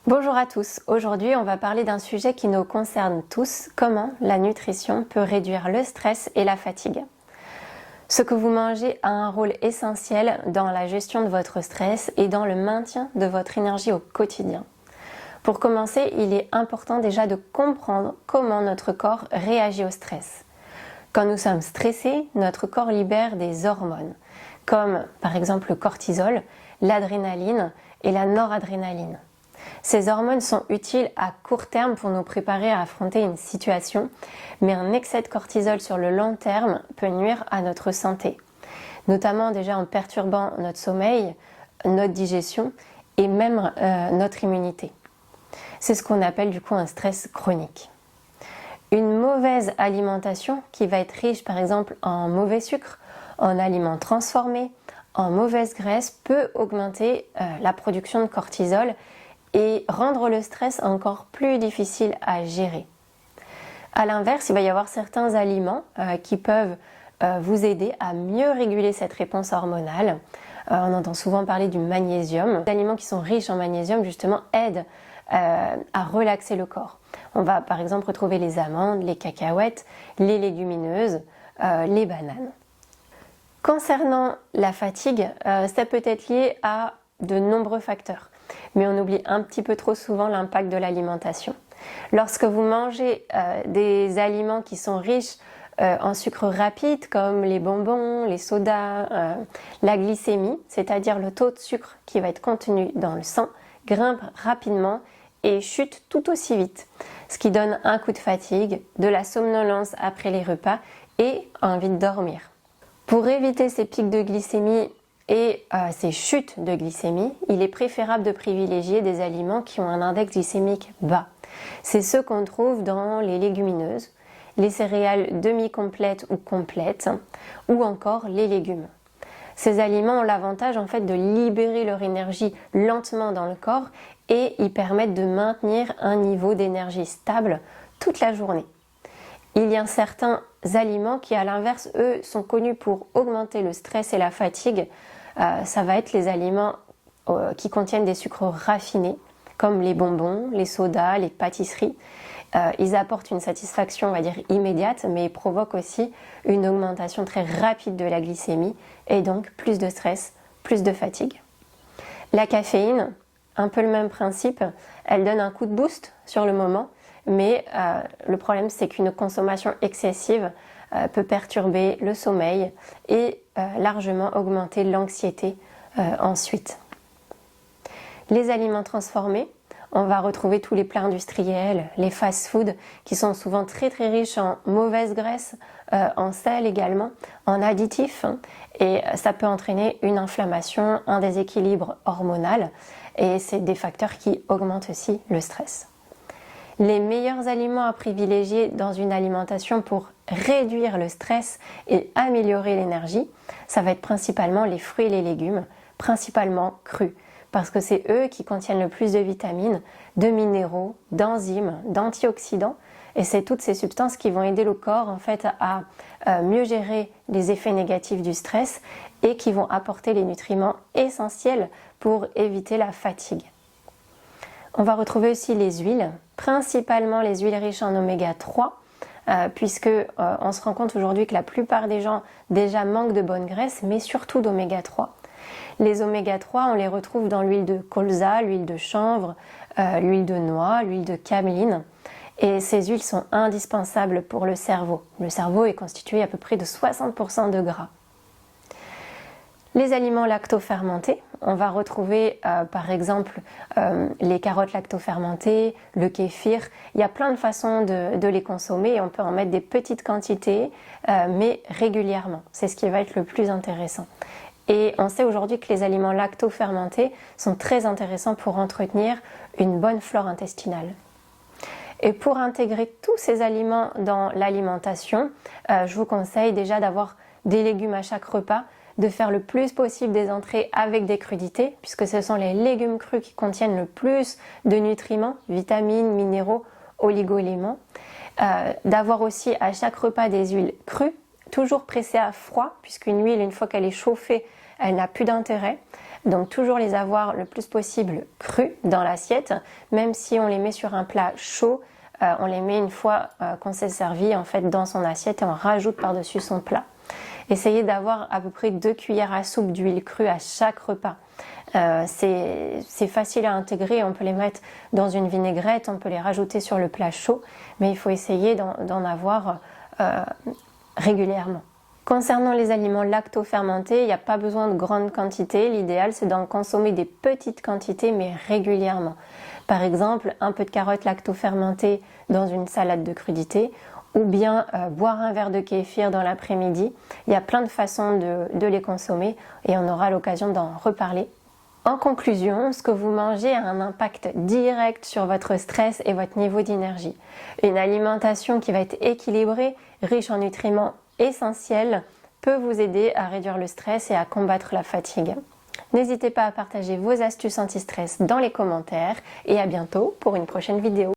Bonjour à tous, aujourd'hui on va parler d'un sujet qui nous concerne tous, comment la nutrition peut réduire le stress et la fatigue. Ce que vous mangez a un rôle essentiel dans la gestion de votre stress et dans le maintien de votre énergie au quotidien. Pour commencer, il est important déjà de comprendre comment notre corps réagit au stress. Quand nous sommes stressés, notre corps libère des hormones, comme par exemple le cortisol, l'adrénaline et la noradrénaline. Ces hormones sont utiles à court terme pour nous préparer à affronter une situation, mais un excès de cortisol sur le long terme peut nuire à notre santé, notamment déjà en perturbant notre sommeil, notre digestion et même notre immunité. C'est ce qu'on appelle du coup un stress chronique. Une mauvaise alimentation qui va être riche par exemple en mauvais sucre, en aliments transformés, en mauvaise graisse peut augmenter la production de cortisol et rendre le stress encore plus difficile à gérer. A l'inverse, il va y avoir certains aliments qui peuvent vous aider à mieux réguler cette réponse hormonale. On entend souvent parler du magnésium. Les aliments qui sont riches en magnésium justement aident à relaxer le corps. On va par exemple retrouver les amandes, les cacahuètes, les légumineuses, les bananes. Concernant la fatigue, ça peut être lié à de nombreux facteurs, mais on oublie un petit peu trop souvent l'impact de l'alimentation. Lorsque vous mangez des aliments qui sont riches en sucre rapide comme les bonbons, les sodas, la glycémie, c'est-à-dire le taux de sucre qui va être contenu dans le sang, grimpe rapidement et chute tout aussi vite, ce qui donne un coup de fatigue, de la somnolence après les repas et envie de dormir. Pour éviter ces pics de glycémie et ces chutes de glycémie, il est préférable de privilégier des aliments qui ont un index glycémique bas. C'est ceux qu'on trouve dans les légumineuses, les céréales demi-complètes ou complètes, ou encore les légumes. Ces aliments ont l'avantage en fait de libérer leur énergie lentement dans le corps et ils permettent de maintenir un niveau d'énergie stable toute la journée. Il y a certains aliments qui, à l'inverse, eux, sont connus pour augmenter le stress et la fatigue. Ça va être les aliments qui contiennent des sucres raffinés, comme les bonbons, les sodas, les pâtisseries. Ils apportent une satisfaction, on va dire, immédiate, mais ils provoquent aussi une augmentation très rapide de la glycémie et donc plus de stress, plus de fatigue. La caféine, un peu le même principe, elle donne un coup de boost sur le moment, mais le problème c'est qu'une consommation excessive peut perturber le sommeil et largement augmenter l'anxiété ensuite. Les aliments transformés, on va retrouver tous les plats industriels, les fast-foods qui sont souvent très très riches en mauvaise graisse, en sel également, en additifs, et ça peut entraîner une inflammation, un déséquilibre hormonal et c'est des facteurs qui augmentent aussi le stress. Les meilleurs aliments à privilégier dans une alimentation pour réduire le stress et améliorer l'énergie, ça va être principalement les fruits et les légumes, principalement crus, parce que c'est eux qui contiennent le plus de vitamines, de minéraux, d'enzymes, d'antioxydants, et c'est toutes ces substances qui vont aider le corps en fait à mieux gérer les effets négatifs du stress et qui vont apporter les nutriments essentiels pour éviter la fatigue. On va retrouver aussi les huiles, principalement les huiles riches en oméga 3, puisque on se rend compte aujourd'hui que la plupart des gens déjà manquent de bonne graisse, mais surtout d'oméga 3. Les oméga 3, on les retrouve dans l'huile de colza, l'huile de chanvre, l'huile de noix, l'huile de cameline. Et ces huiles sont indispensables pour le cerveau. Le cerveau est constitué à peu près de 60% de gras. Les aliments lactofermentés, on va retrouver par exemple les carottes lactofermentées, le kéfir. Il y a plein de façons de les consommer et on peut en mettre des petites quantités, mais régulièrement. C'est ce qui va être le plus intéressant. Et on sait aujourd'hui que les aliments lactofermentés sont très intéressants pour entretenir une bonne flore intestinale. Et pour intégrer tous ces aliments dans l'alimentation, je vous conseille déjà d'avoir des légumes à chaque repas, de faire le plus possible des entrées avec des crudités, puisque ce sont les légumes crus qui contiennent le plus de nutriments, vitamines, minéraux, oligo-éléments. D'avoir aussi à chaque repas des huiles crues, toujours pressées à froid, puisqu'une huile, une fois qu'elle est chauffée, elle n'a plus d'intérêt. Donc toujours les avoir le plus possible crus dans l'assiette, même si on les met sur un plat chaud, on les met une fois qu'on s'est servi en fait dans son assiette et on rajoute par-dessus son plat. Essayez d'avoir à peu près 2 cuillères à soupe d'huile crue à chaque repas. C'est facile à intégrer, on peut les mettre dans une vinaigrette, on peut les rajouter sur le plat chaud, mais il faut essayer d'en avoir régulièrement. Concernant les aliments lacto-fermentés, il n'y a pas besoin de grandes quantités, l'idéal c'est d'en consommer des petites quantités mais régulièrement. Par exemple, un peu de carottes lacto-fermentées dans une salade de crudité, ou bien boire un verre de kéfir dans l'après-midi. Il y a plein de façons de les consommer et on aura l'occasion d'en reparler. En conclusion, ce que vous mangez a un impact direct sur votre stress et votre niveau d'énergie. Une alimentation qui va être équilibrée, riche en nutriments essentiels, peut vous aider à réduire le stress et à combattre la fatigue. N'hésitez pas à partager vos astuces anti-stress dans les commentaires et à bientôt pour une prochaine vidéo.